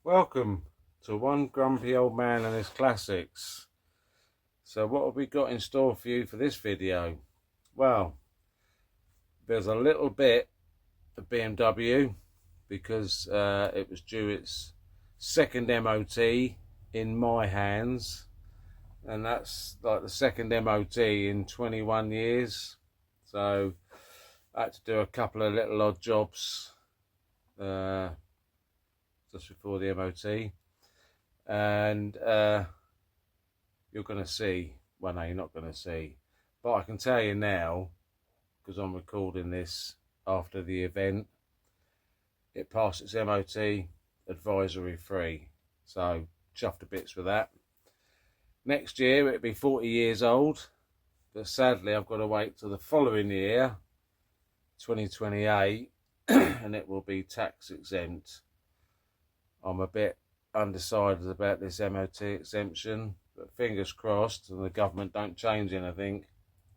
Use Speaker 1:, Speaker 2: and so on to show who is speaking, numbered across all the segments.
Speaker 1: Welcome to One Grumpy Old Man and His Classics. So what have we got in store for you for this video? Well, there's a little bit of BMW because it was due its second MOT in my hands, and that's like the second MOT in 21 years. So I had to do a couple of little odd jobs just before the MOT, and you're going to see, well no, you're not going to see, but I can tell you now, because I'm recording this after the event, it passed its MOT advisory free, so chuffed to bits with that. Next year it'll be 40 years old, but sadly I've got to wait till the following year, 2028, and it will be tax exempt. I'm a bit undecided about this MOT exemption, but fingers crossed, and the government don't change anything,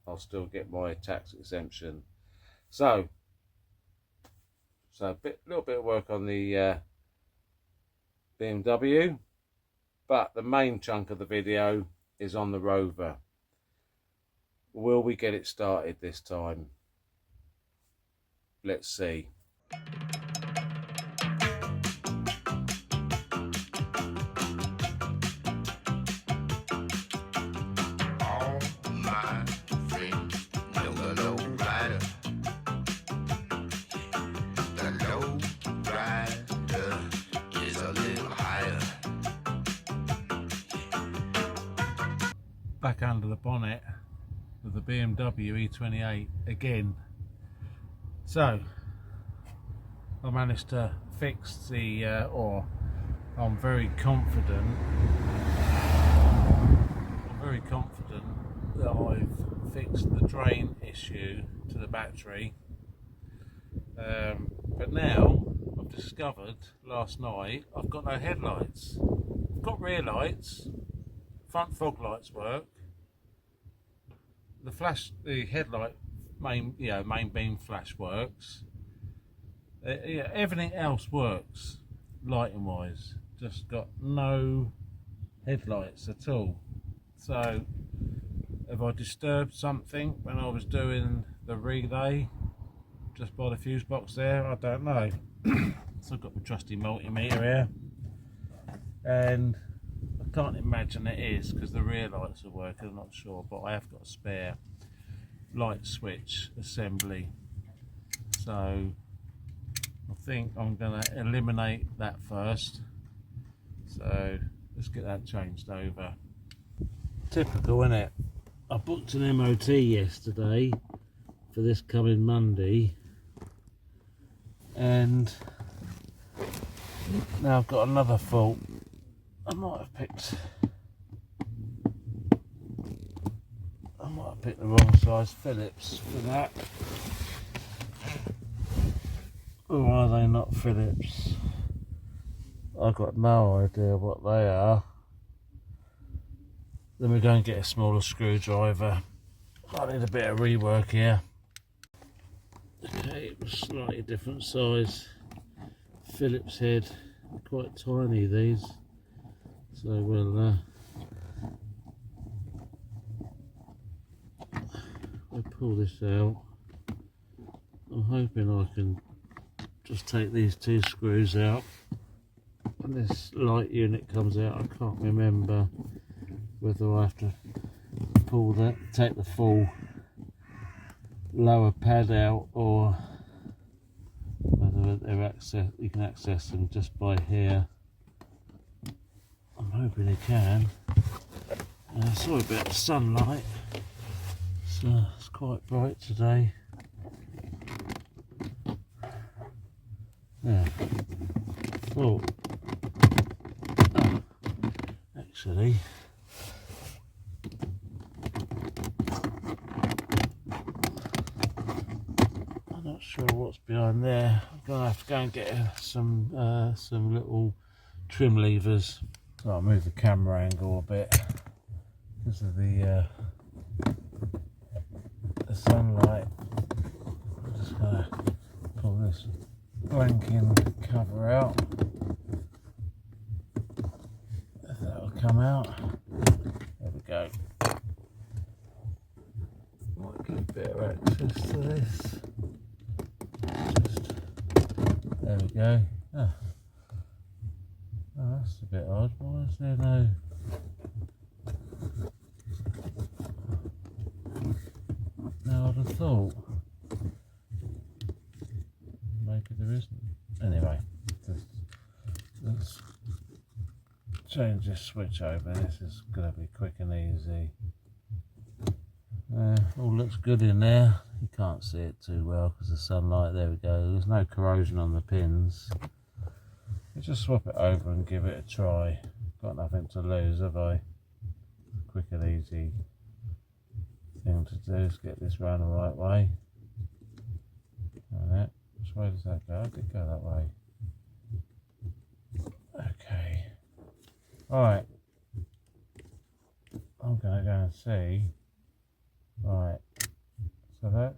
Speaker 1: I'll still get my tax exemption. So a little bit of work on the BMW, but the main chunk of the video is on the Rover. Will we get it started this time? Let's see. Back under the bonnet with the BMW e28 again. So I managed to fix the, or I'm very confident that I've fixed the drain issue to the battery. But now I've discovered last night I've got no headlights. I've got rear lights, front fog lights work, the headlight main beam flash works. Everything else works lighting wise, just got no headlights at all. So have I disturbed something when I was doing the relay just by the fuse box there? I don't know. So I've got my trusty multimeter here, and I can't imagine it is because the rear lights are working, I'm not sure, but I have got a spare light switch assembly, so I think I'm going to eliminate that first. So let's get that changed over. Typical, isn't it? I booked an MOT yesterday for this coming Monday, and now I've got another fault. I might have picked the wrong size Phillips for that. Or are they not Phillips? I've got no idea what they are. Then we go and get a smaller screwdriver. I need a bit of rework here. Okay, it was slightly different size Phillips head. Quite tiny these. So we'll pull this out. I'm hoping I can just take these two screws out and this light unit comes out. I can't remember whether I have to pull that, take the full lower pad out, or whether you can access them just by here. I'm hoping you can. I saw a bit of sunlight, so it's quite bright today. Yeah. Oh, actually, I'm not sure what's behind there. I'm gonna have to go and get some little trim levers. So I'll move the camera angle a bit because of the sunlight. I'm just gonna pull this blanking cover out. come out. There we go. Might get better access to this. There we go. Oh, that's a bit odd. Why is there no... No, I'd have thought. Maybe there isn't. Anyway, let's change this switch over. This is going to be quick and easy. All looks good in there. You can't see it too well because of the sunlight. There we go. There's no corrosion on the pins. Let's just swap it over and give it a try. Got nothing to lose, have I? Quick and easy thing to do is get this round the right way. Alright, which way does that go? I did go that way. Okay. Alright. I'm going to go and see. Right. So that's...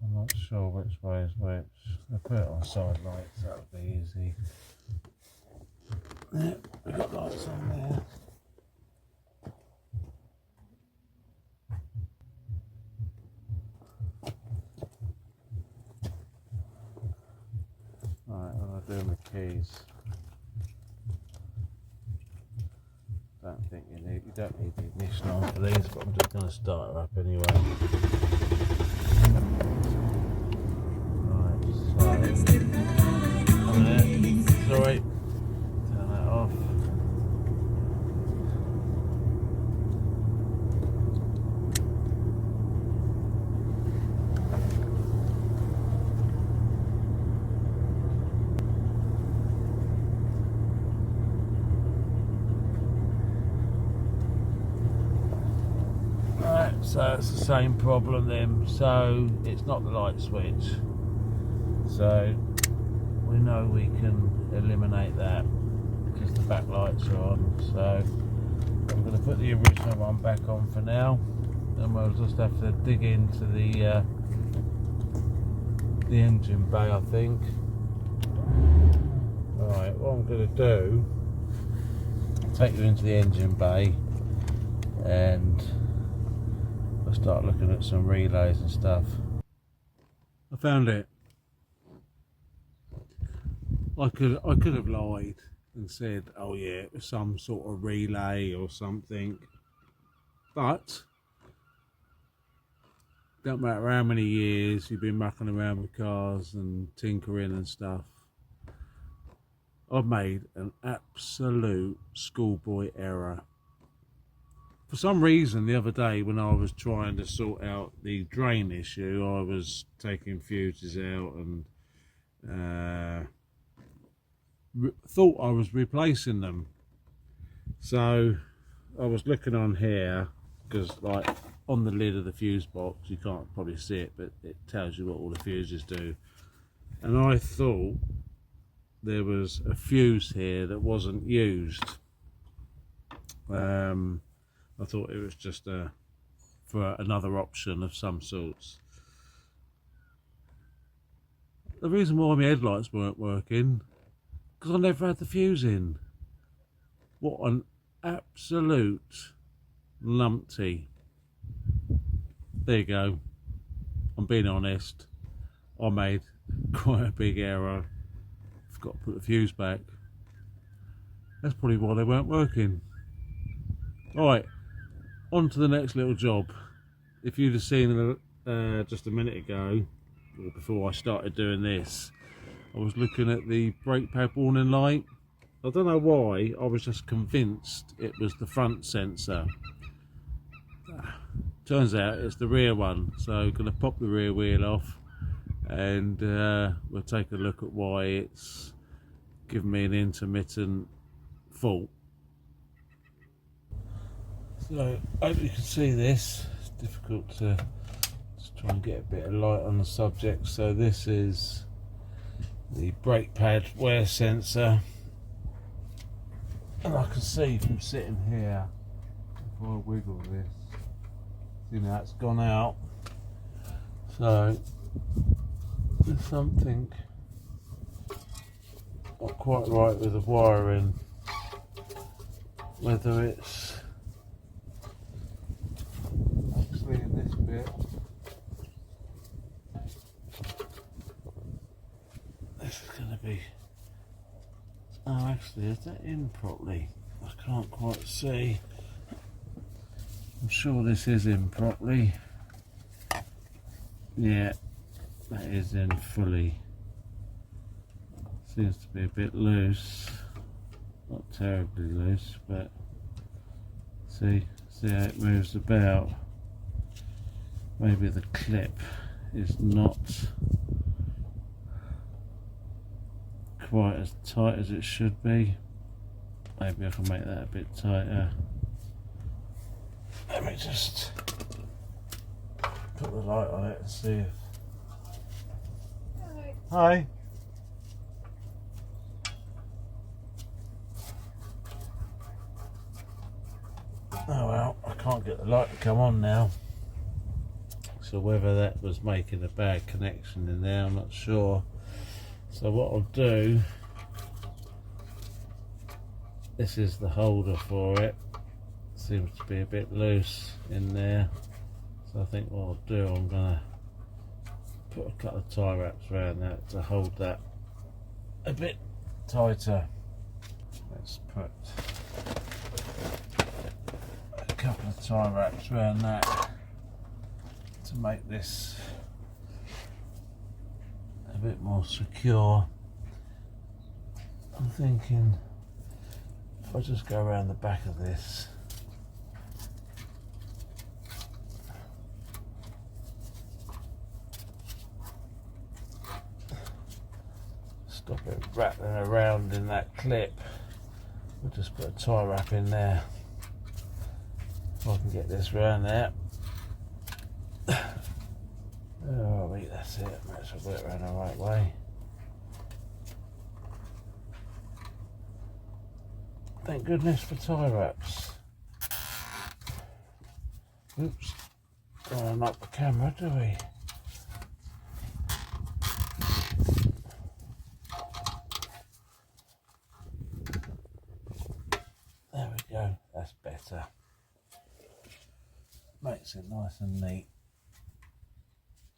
Speaker 1: I'm not sure which way is which. I'll put it on side lights, that'll be easy. Yep, we've got lights on there. Right, what do I do with the keys? You don't need the ignition on for these, but I'm just going to start her up anyway. Right, so sorry, turn that off. So it's the same problem then, so it's not the light switch, so we know we can eliminate that because the back lights are on. So I'm going to put the original one back on for now, and we'll just have to dig into the engine bay, I think. Alright, what I'm going to do, take you into the engine bay and start looking at some relays and stuff. I found it. I could have lied and said, oh yeah, it was some sort of relay or something, but don't matter how many years you've been mucking around with cars and tinkering and stuff, I've made an absolute schoolboy error. For some reason the other day when I was trying to sort out the drain issue, I was taking fuses out and thought I was replacing them. So I was looking on here, because like on the lid of the fuse box, you can't probably see it, but it tells you what all the fuses do. And I thought there was a fuse here that wasn't used. I thought it was just for another option of some sorts. The reason why my headlights weren't working, because I never had the fuse in. What an absolute numpty. There you go. I'm being honest. I made quite a big error. Forgot to put the fuse back. That's probably why they weren't working. Right. On to the next little job. If you'd have seen just a minute ago, or before I started doing this, I was looking at the brake pad warning light. I don't know why, I was just convinced it was the front sensor. Turns out it's the rear one, so I'm going to pop the rear wheel off and we'll take a look at why it's giving me an intermittent fault. So I hope you can see this. It's difficult to just try and get a bit of light on the subject. So this is the brake pad wear sensor, and I can see from sitting here, if I wiggle this, see now it's gone out. So there's something not quite right with the wiring. whether it's actually in this bit. This is going to be, oh actually is that in properly? I can't quite see. I'm sure this is in properly. Yeah, that is in fully. Seems to be a bit loose, not terribly loose, but see how it moves about. Maybe the clip is not quite as tight as it should be. Maybe I can make that a bit tighter. Let me just put the light on it and see if... Hi. Oh well, I can't get the light to come on now. So whether that was making a bad connection in there, I'm not sure. So what I'll do, this is the holder for it. Seems to be a bit loose in there. So I think what I'll do, I'm gonna put a couple of tie wraps around that to hold that a bit tighter. Let's put a couple of tie wraps around that to make this a bit more secure. I'm thinking if I just go around the back of this, stop it rattling around in that clip. We'll just put a tie wrap in there. If I can get this round there. Oh, wait, that's it. Make sure I put it around the right way. Thank goodness for tie wraps. Oops. Don't want to knock the camera, do we? There we go. That's better. Makes it nice and neat.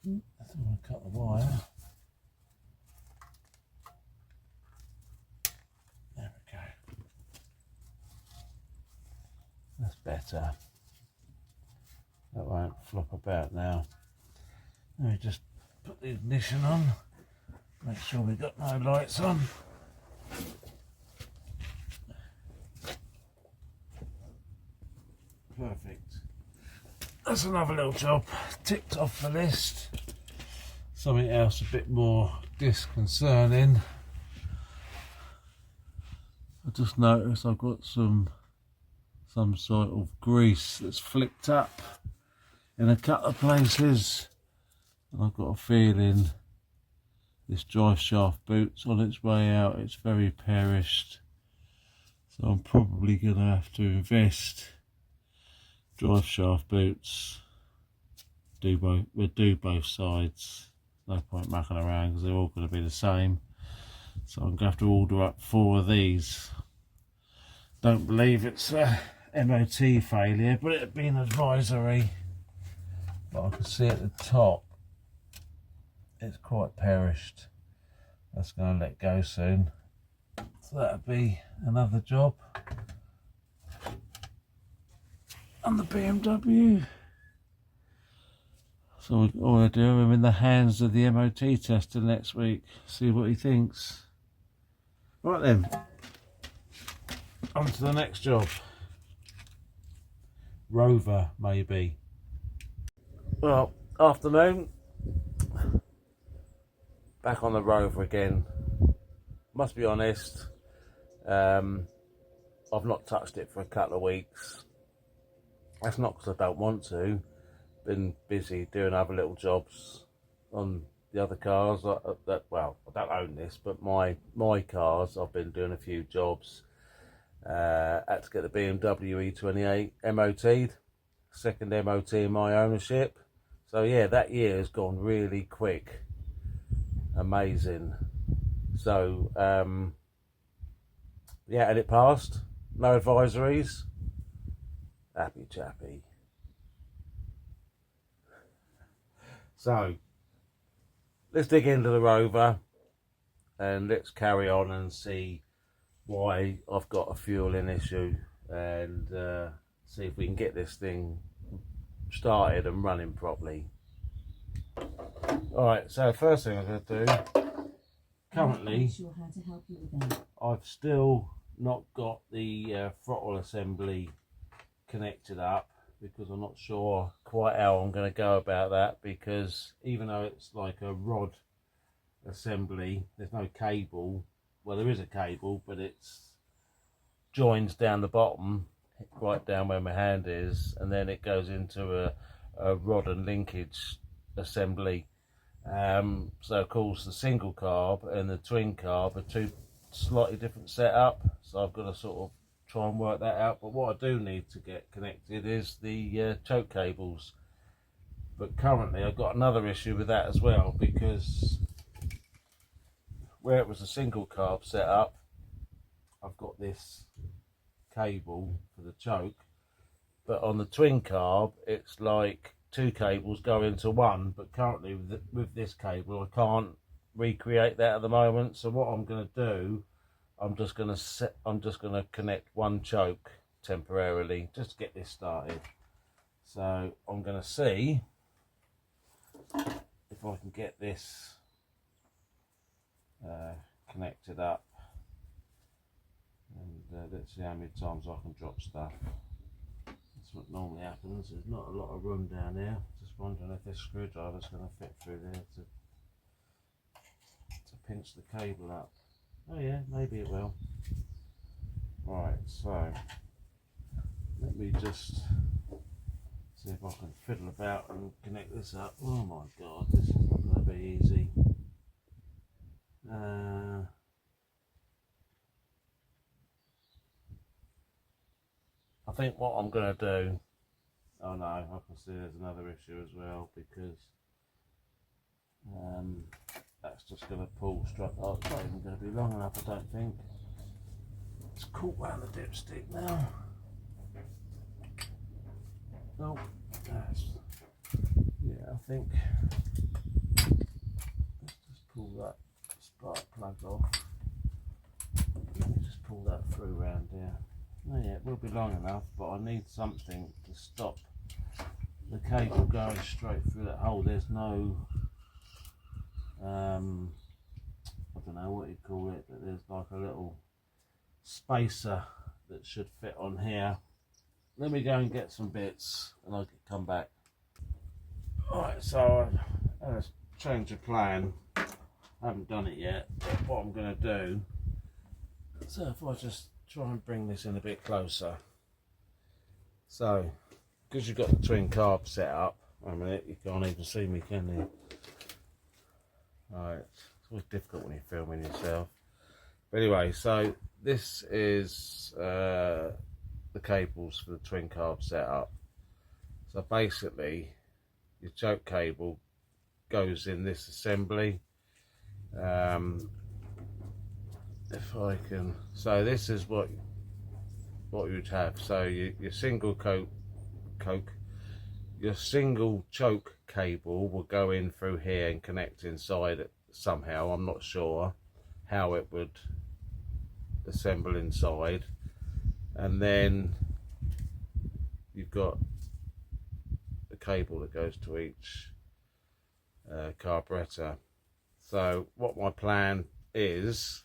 Speaker 1: I think I'm going to cut the wire. There we go. That's better. That won't flop about now. Let me just put the ignition on. Make sure we've got no lights on. Perfect. That's another little job ticked off the list. Something else a bit more disconcerting. I just noticed I've got some sort of grease that's flicked up in a couple of places, and I've got a feeling this drive shaft boot's on its way out. It's very perished, so I'm probably going to have to invest drive shaft boots. We'll do both sides. No point mucking around because they're all going to be the same. So I'm going to have to order up 4 of these. Don't believe it's a MOT failure, but it'd be an advisory. But I can see at the top it's quite perished. That's going to let go soon. So that'll be another job on the BMW. So all I do, I'm in the hands of the MOT tester next week. See what he thinks. Right then, on to the next job. Rover, maybe. Well, afternoon. Back on the Rover again. Must be honest, I've not touched it for a couple of weeks. That's not because I don't want to. Been busy doing other little jobs on the other cars. Well, I don't own this, but my cars, I've been doing a few jobs. Had to get the BMW e28 MOT'd, second MOT in my ownership. So yeah, that year has gone really quick. Amazing. So yeah, and it passed. no advisories. Happy chappy. So let's dig into the Rover and let's carry on and see why I've got a fueling issue, and see if we can get this thing started and running properly. Alright, so first thing I'm going to do, currently I've still not got the throttle assembly connected up, because I'm not sure quite how I'm going to go about that, because even though it's like a rod assembly, there's no cable. Well, there is a cable, but it's joins down the bottom, right down where my hand is, and then it goes into a rod and linkage assembly. So of course the single carb and the twin carb are two slightly different setup, so I've got to sort of try and work that out. But what I do need to get connected is the choke cables, but currently I've got another issue with that as well, because where it was a single carb setup, I've got this cable for the choke, but on the twin carb it's like two cables go into one. But currently with this cable I can't recreate that at the moment. So what I'm going to do, I'm just going to connect one choke temporarily just to get this started. So I'm going to see if I can get this connected up, and let's see how many times I can drop stuff. That's what normally happens. There's not a lot of room down here. Just wondering if this screwdriver's going to fit through there to pinch the cable up. Oh yeah, maybe it will. Right, so let me just see if I can fiddle about and connect this up. Oh my god, this is not going to be easy. I think what I'm going to do, oh no, I can see there's another issue as well, because that's just going to pull straight. Oh, it's not even going to be long enough, I don't think. It's caught round the dipstick now. Oh, yeah, I think let's just pull that spark plug off. Let me just pull that through round here. Oh yeah, it will be long enough, but I need something to stop the cable going straight through that hole. There's no, I don't know what you call it, but there's like a little spacer that should fit on here. Let me go and get some bits and I can come back. Alright, so I've changed of plan. I haven't done it yet, but what I'm going to do, so if I just try and bring this in a bit closer. So, because you've got the twin carb set up, wait a minute, you can't even see me, can you? Alright, it's always difficult when you're filming yourself. But anyway, so this is the cables for the twin carb setup. So basically, your choke cable goes in this assembly. If I can, so this is what you would have. So your single your single choke cable will go in through here and connect inside it somehow. I'm not sure how it would assemble inside, and then you've got the cable that goes to each carburetor. So what my plan is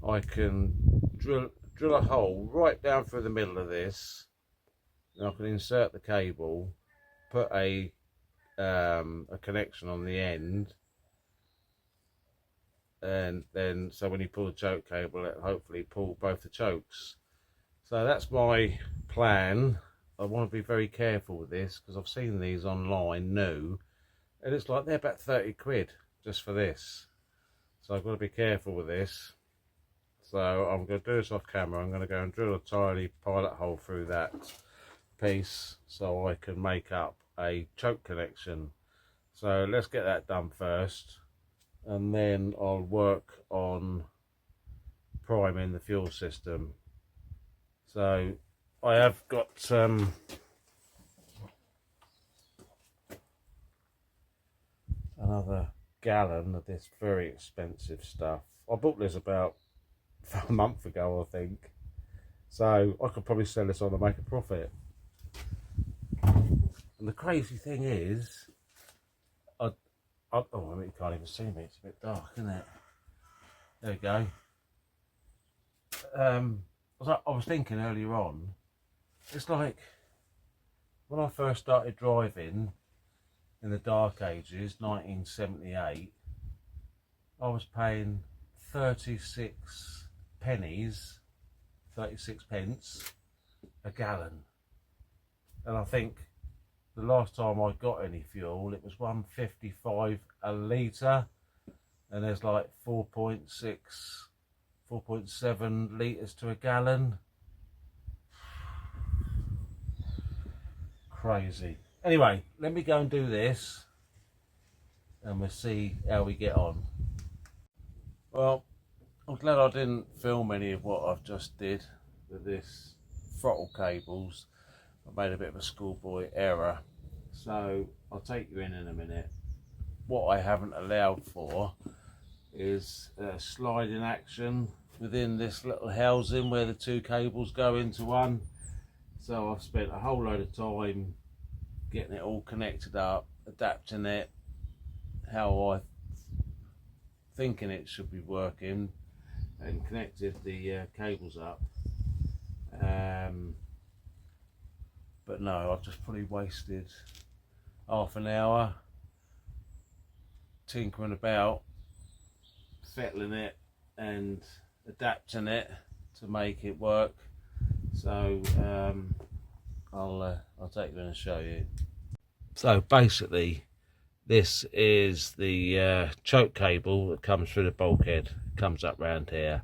Speaker 1: I can drill a hole right down through the middle of this, and I can insert the cable, put a connection on the end, and then so when you pull the choke cable, it hopefully pull both the chokes. So that's my plan. I want to be very careful with this, because I've seen these online new, and it's like they're about 30 quid just for this. So I've got to be careful with this. So I'm going to do this off camera. I'm going to go and drill a tiny pilot hole through that piece so I can make up a choke connection. So let's get that done first, and then I'll work on priming the fuel system. So I have got another gallon of this very expensive stuff. I bought this about a month ago, I think, so I could probably sell this on and make a profit. And the crazy thing is, oh, I mean, you can't even see me, it's a bit dark, isn't it? There we go. I was thinking earlier on, it's like when I first started driving in the dark ages, 1978, I was paying 36 pence a gallon. And I think the last time I got any fuel, it was 1.55 a litre, and there's like 4.7 litres to a gallon. Crazy. Anyway, let me go and do this and we'll see how we get on. Well, I'm glad I didn't film any of what I've just did with this throttle cables. I made a bit of a schoolboy error, so I'll take you in a minute. What I haven't allowed for is sliding action within this little housing where the two cables go into one. So I've spent a whole load of time getting it all connected up, adapting it how I thinking it should be working, and connected the cables up. But no, I've just probably wasted half an hour tinkering about, settling it and adapting it to make it work. So I'll take you in and show you. So basically, this is the choke cable that comes through the bulkhead, comes up round here,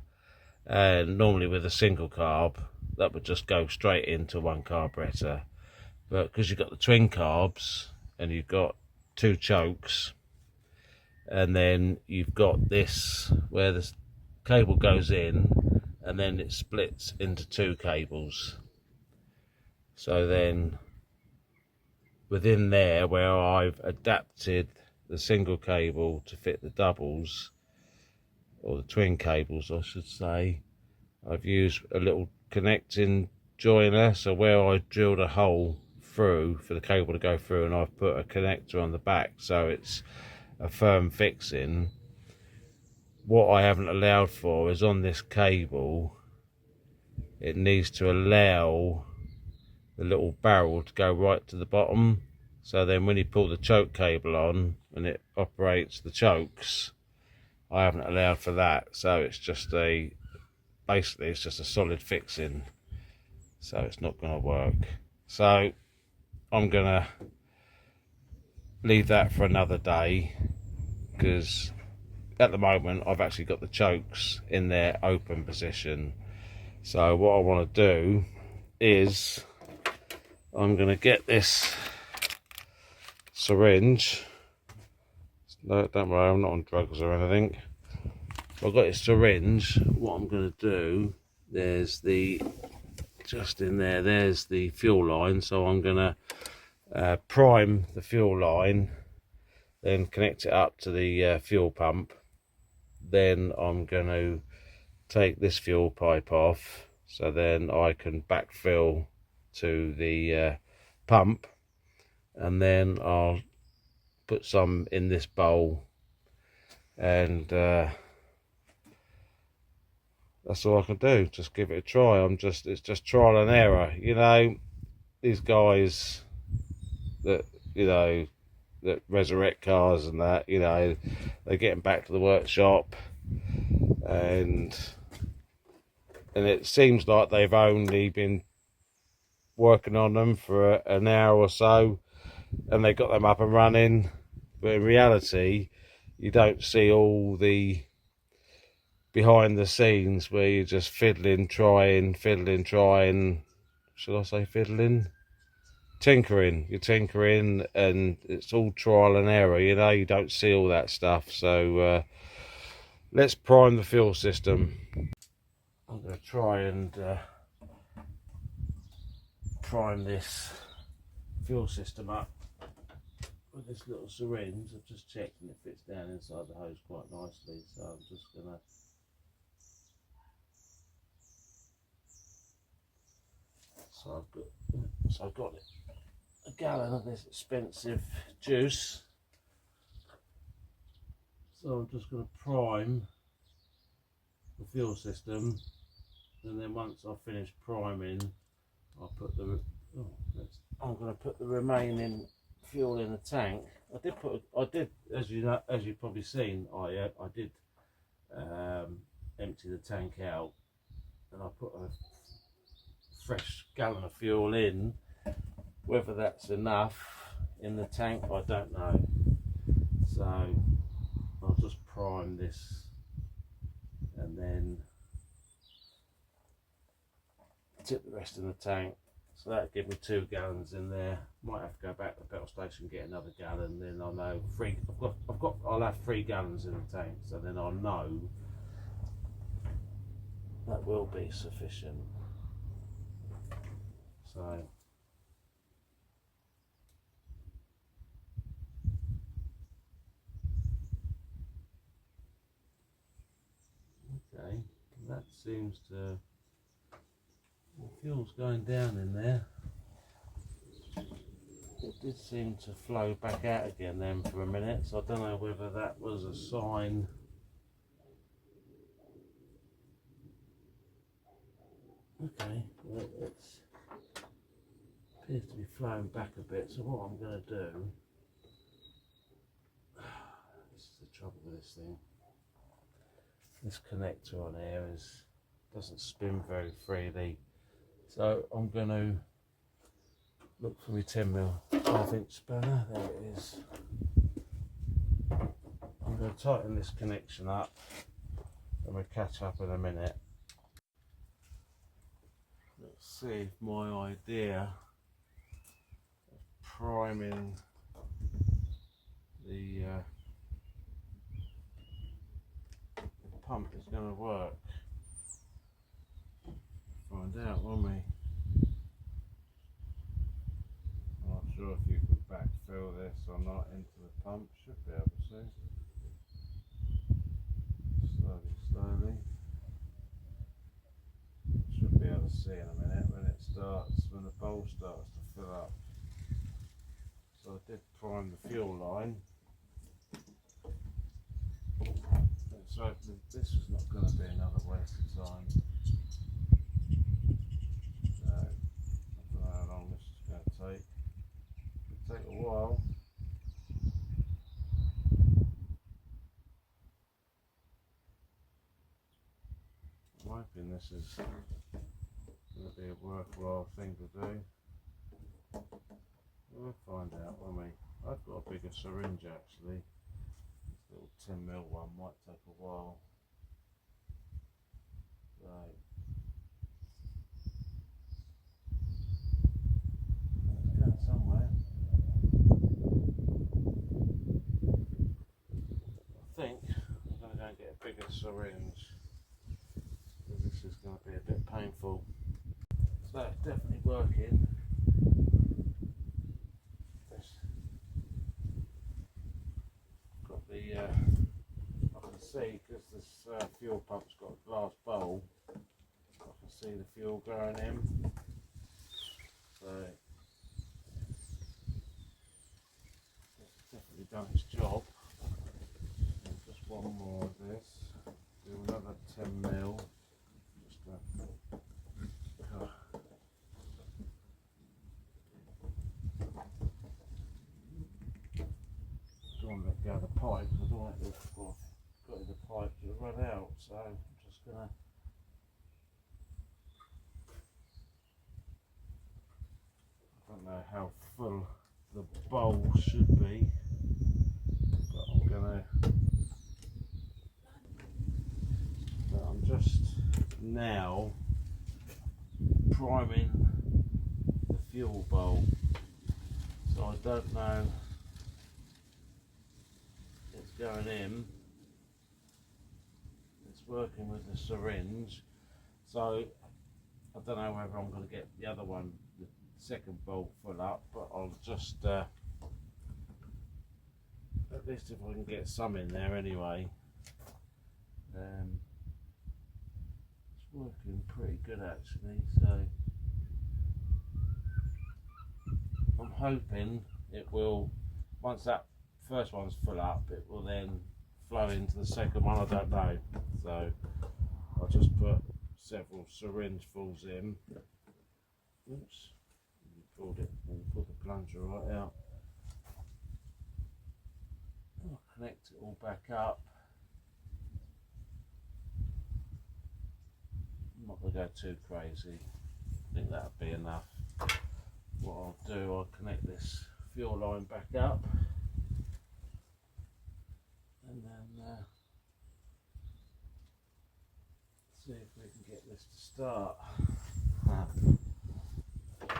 Speaker 1: and normally with a single carb that would just go straight into one carburettor, but because you've got the twin carbs and you've got two chokes, and then you've got this where the cable goes in and then it splits into two cables. So then within there, where I've adapted the single cable to fit the doubles, or the twin cables I should say, I've used a little connecting joiner. So where I drilled a hole through for the cable to go through, and I've put a connector on the back so it's a firm fixing. What I haven't allowed for is on this cable, it needs to allow the little barrel to go right to the bottom, so then when you pull the choke cable on and it operates the chokes, I haven't allowed for that. So it's just basically it's just a solid fixing, so it's not going to work. So I'm going to leave that for another day, because at the moment I've actually got the chokes in their open position. So what I want to do is I'm going to get this syringe. No, don't worry, I'm not on drugs or anything. I've got this syringe. What I'm going to do, there's the, just in there, there's the fuel line. So I'm going to prime the fuel line, then connect it up to the fuel pump. Then I'm going to take this fuel pipe off, so then I can backfill to the pump, and then I'll put some in this bowl, and that's all I can do. Just give it a try. It's just trial and error. You know, these guys that, you know, that resurrect cars and that, you know, they're getting back to the workshop, and it seems like they've only been working on them for an hour or so, and they got them up and running. But in reality, you don't see all the behind the scenes where you're just fiddling, trying, should I say fiddling? Tinkering. You're tinkering, and it's all trial and error, you know, you don't see all that stuff. So let's prime the fuel system. I'm going to try and prime this fuel system up with this little syringe. I've just checked and it fits down inside the hose quite nicely, so I'm just going to so I've got a gallon of this expensive juice, so I'm just going to prime the fuel system, and then once I've finished priming, I'll put the I'm going to put the remaining fuel in the tank. I did, as you know, as you've probably seen, I did empty the tank out, and I put a fresh gallon of fuel in. Whether that's enough in the tank, I don't know. So I'll just prime this and then tip the rest in the tank. So that'll give me 2 gallons in there. Might have to go back to the petrol station and get another gallon. Then I'll know I'll have 3 gallons in the tank. So then I'll know that will be sufficient. So okay, that seems to, the fuel's going down in there. It did seem to flow back out again then for a minute, so I don't know whether that was a sign. Okay, well, it appears to be flowing back a bit, so what I'm going to do, this is the trouble with this thing, this connector on here doesn't spin very freely, so I'm going to look for my 10mm 12-inch spanner. There it is. I'm going to tighten this connection up and we'll catch up in a minute. Let's see if my idea of priming the pump is going to work. Find out, won't we? I'm not sure if you can backfill this or not into the pump. Should be able to. Slowly. Should be able to see in a minute when the bowl starts to fill up. So I did prime the fuel line. Let's hope that this is not going to be another waste of time. So I don't know how long this is going to take. It'll take a while. I'm hoping this is going to be a worthwhile thing to do. We'll find out, won't we? I've got a bigger syringe actually. This little 10mm one might take a while. Right. It's going somewhere. I think I'm going to go and get a bigger syringe, because this is going to be a bit painful. So it's definitely working. Got the I can see, because this fuel pump's got a glass bowl, I can see the fuel going in. So it's definitely done its job. And just one more of this. Do another 10mm. Just don't want to let go of the pipe. I don't want it to got the pipe to run out. So I'm just gonna. I don't know how full the bowl should be, but I'm just now priming the fuel bowl, so I don't know, it's going in, it's working with the syringe, So I don't know whether I'm going to get the other one, the second bolt full up, but I'll just at least if I can get some in there anyway. It's working pretty good actually, so I'm hoping it will, once that first one's full up, it will then flow into the second one. I don't know, so I'll just put several syringe fulls in. Oops, pulled it and pull the plunger right out. I'll connect it all back up. I'm not going to go too crazy, I think that'll be enough. What I'll do, I'll connect this fuel line back up and then see if we can get this to start.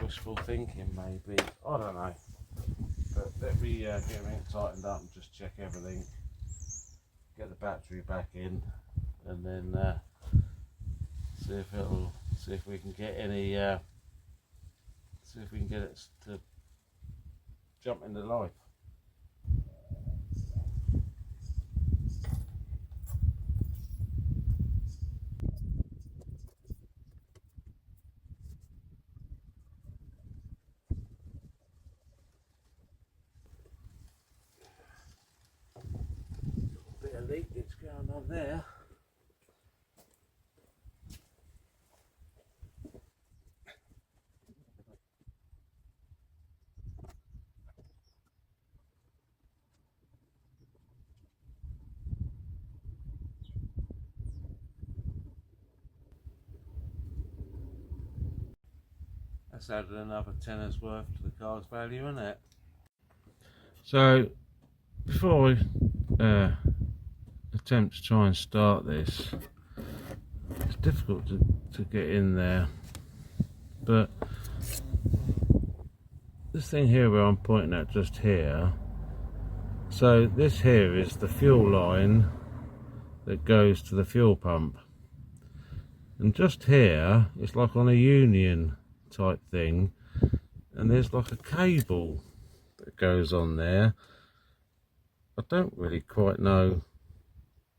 Speaker 1: Wishful thinking maybe, I don't know, but let me get everything tightened up and just check everything, get the battery back in, and then see if we can get any see if we can get it to jump into life. Bit of leakage going on there. That's added another tenner's worth to the car's value, isn't it? So before I attempt to try and start this, it's difficult to get in there, but this thing here where I'm pointing at just here, so this here is the fuel line that goes to the fuel pump, and just here it's like on a union type thing, and there's like a cable that goes on there. I don't really quite know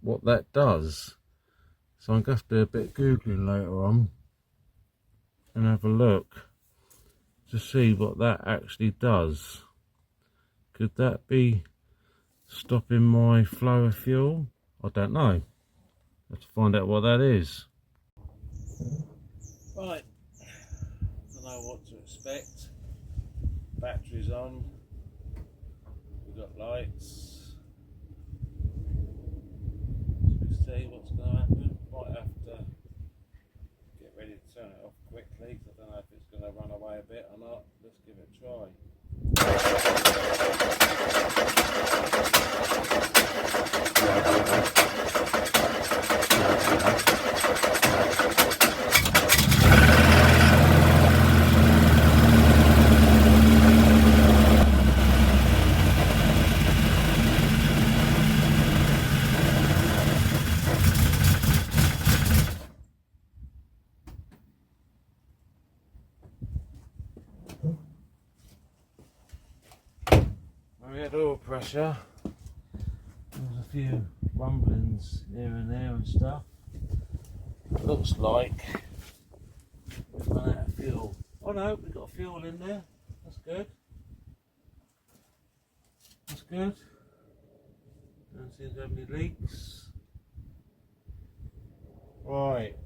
Speaker 1: what that does, so I'm going to have to do a bit of googling later on and have a look to see what that actually does. Could that be stopping my flow of fuel? I don't know. Have to find out what that is. Right, don't know what to expect. Battery's on, we've got lights. Should we see what's going to happen? Might have to get ready to turn it off quickly, because I don't know if it's going to run away a bit or not. Let's give it a try. We had oil pressure. There's a few rumblings here and there and stuff. It looks like we've run out of fuel. Oh no, we've got fuel in there. That's good. That's good. Don't seem to have any leaks. Right.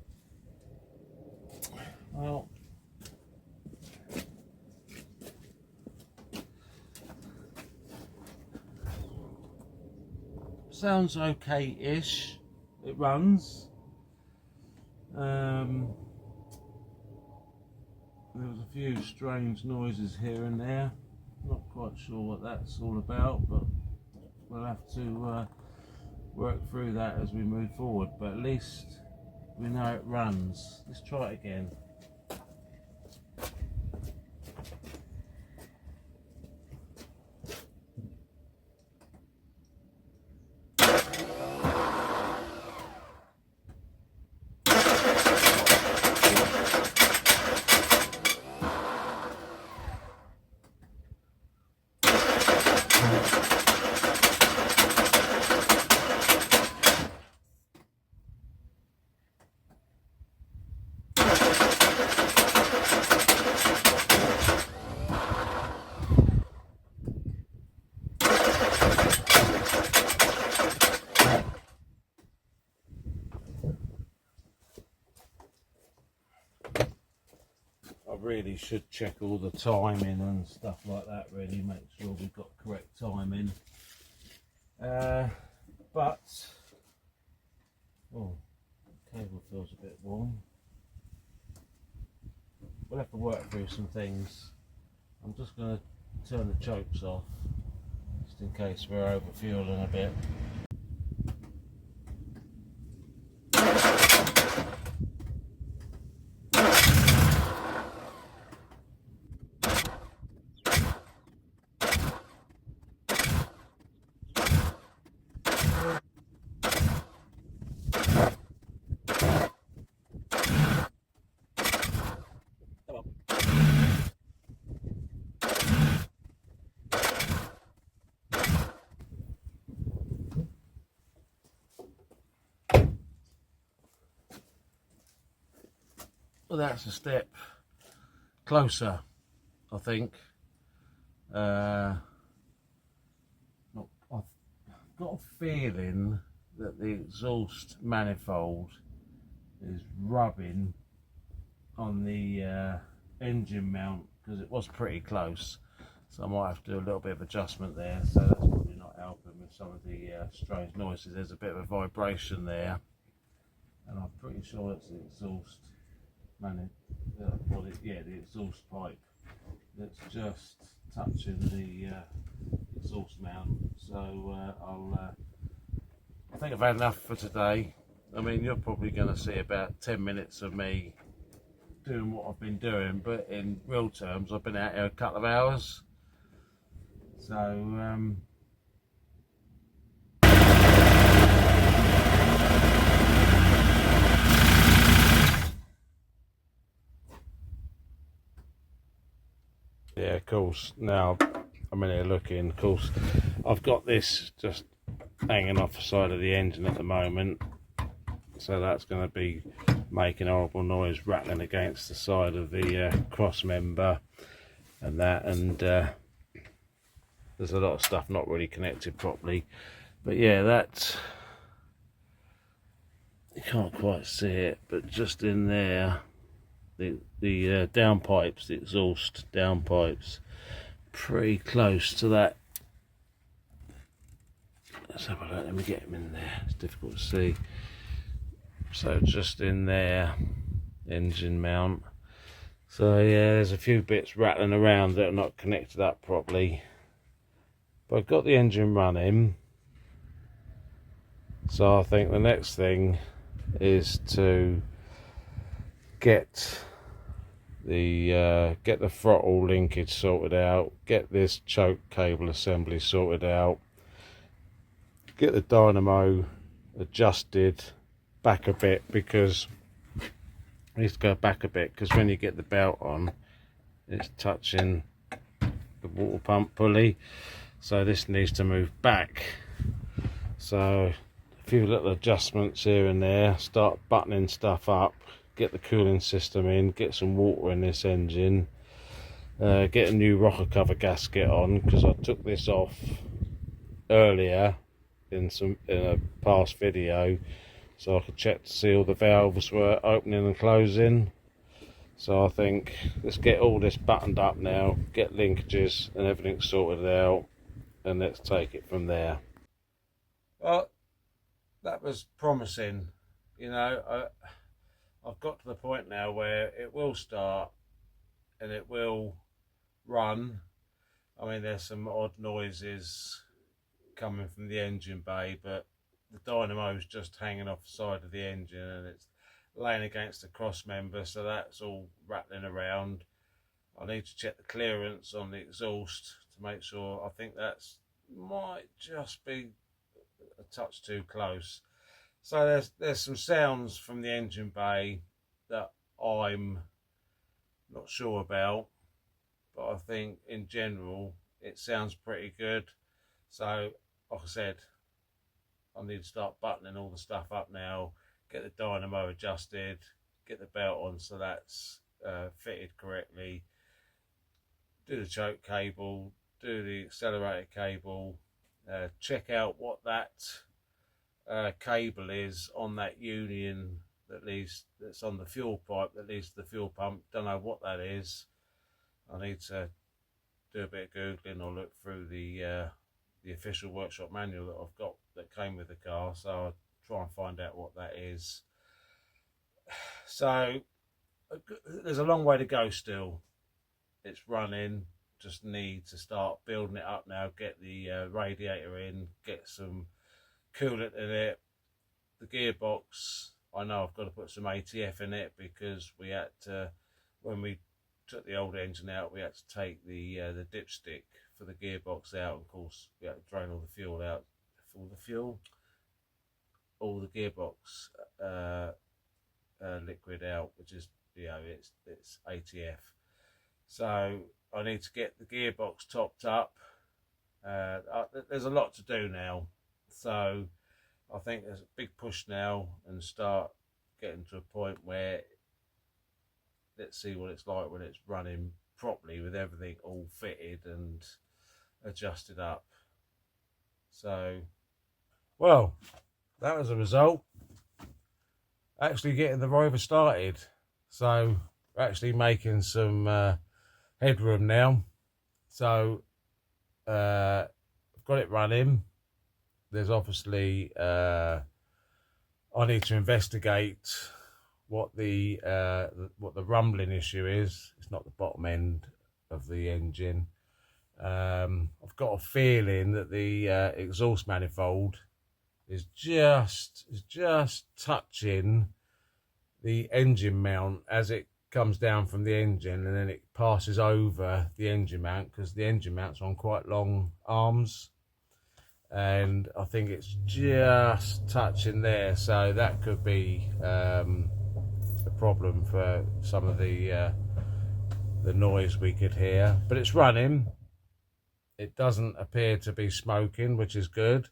Speaker 1: Well, sounds okay-ish. It runs. There was a few strange noises here and there. Not quite sure what that's all about, but we'll have to work through that as we move forward. But at least we know it runs. Let's try it again. really should check all the timing and stuff like that, really make sure we've got correct timing. But oh, the cable feels a bit warm. We'll have to work through some things. I'm just going to turn the chokes off just in case we're over fueling a bit. Well, that's a step closer, I think. I've got a feeling that the exhaust manifold is rubbing on the engine mount, because it was pretty close, so I might have to do a little bit of adjustment there. So that's probably not helping with some of the strange noises. There's a bit of a vibration there, and I'm pretty sure it's the exhaust the exhaust pipe that's just touching the exhaust mount. So I think I've had enough for today. I mean, you're probably going to see about 10 minutes of me doing what I've been doing, but in real terms I've been out here a couple of hours. So yeah, of course, now I'm in here looking, of course I've got this just hanging off the side of the engine at the moment, so that's going to be making a horrible noise, rattling against the side of the cross member and that, and there's a lot of stuff not really connected properly. But yeah, that, you can't quite see it, but just in there, the downpipes, the exhaust downpipes, pretty close to that. Let's have a look, let me get him in there, it's difficult to see. So just in there, engine mount. So yeah, there's a few bits rattling around that are not connected up properly. But I've got the engine running, so I think the next thing is to get the throttle linkage sorted out, get this choke cable assembly sorted out, get the dynamo adjusted back a bit, because it needs to go back a bit, because when you get the belt on it's touching the water pump pulley, so this needs to move back. So a few little adjustments here and there, start buttoning stuff up, get the cooling system in, get some water in this engine, get a new rocker cover gasket on, because I took this off earlier in a past video, so I could check to see all the valves were opening and closing. So I think let's get all this buttoned up now, get linkages and everything sorted out, and let's take it from there. Well, that was promising, you know. I've got to the point now where it will start and it will run. I mean, there's some odd noises coming from the engine bay, but the dynamo's just hanging off the side of the engine and it's laying against the cross member, so that's all rattling around. I need to check the clearance on the exhaust to make sure. I think that's might just be a touch too close. So there's some sounds from the engine bay that I'm not sure about, but I think in general it sounds pretty good. So like I said, I need to start buttoning all the stuff up now, get the dynamo adjusted, get the belt on so that's fitted correctly, do the choke cable, do the accelerator cable, check out what that cable is on that union that leads, that's on the fuel pipe that leads to the fuel pump. Don't know what that is. I need to do a bit of googling or look through the official workshop manual that I've got that came with the car, so I'll try and find out what that is. So there's a long way to go still. It's running, just need to start building it up now, get the radiator in, get some coolant in it. The gearbox, I know I've got to put some ATF in it, because we had to, when we took the old engine out, we had to take the dipstick for the gearbox out. Of course, we had to drain all the fuel out, all the gearbox liquid out, which is, you know, it's ATF. So I need to get the gearbox topped up. There's a lot to do now, so I think there's a big push now, and start getting to a point where let's see what it's like when it's running properly with everything all fitted and adjusted up. So, well, that was a result. Actually getting the Rover started, so we're actually making some headroom now. So I've got it running. There's obviously I need to investigate what the rumbling issue is. It's not the bottom end of the engine. I've got a feeling that the exhaust manifold is just touching the engine mount as it comes down from the engine, and then it passes over the engine mount, because the engine mount's on quite long arms, and I think it's just touching there. So that could be a problem for some of the noise we could hear. But it's running. It doesn't appear to be smoking, which is good.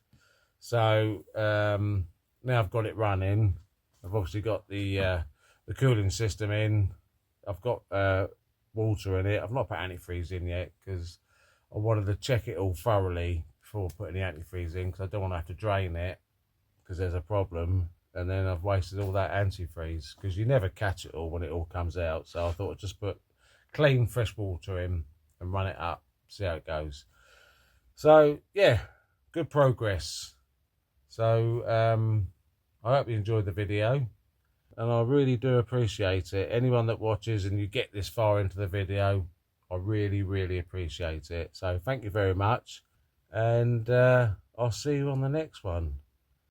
Speaker 1: So now I've got it running. I've obviously got the cooling system in. I've got water in it. I've not put antifreeze in yet, because I wanted to check it all thoroughly before putting the antifreeze in, because I don't want to have to drain it because there's a problem, and then I've wasted all that antifreeze, because you never catch it all when it all comes out. So I thought I'd just put clean fresh water in and run it up, see how it goes. So yeah, good progress. So I hope you enjoyed the video, and I really do appreciate it. Anyone that watches and you get this far into the video, I really appreciate it. So thank you very much, and I'll see you on the next one.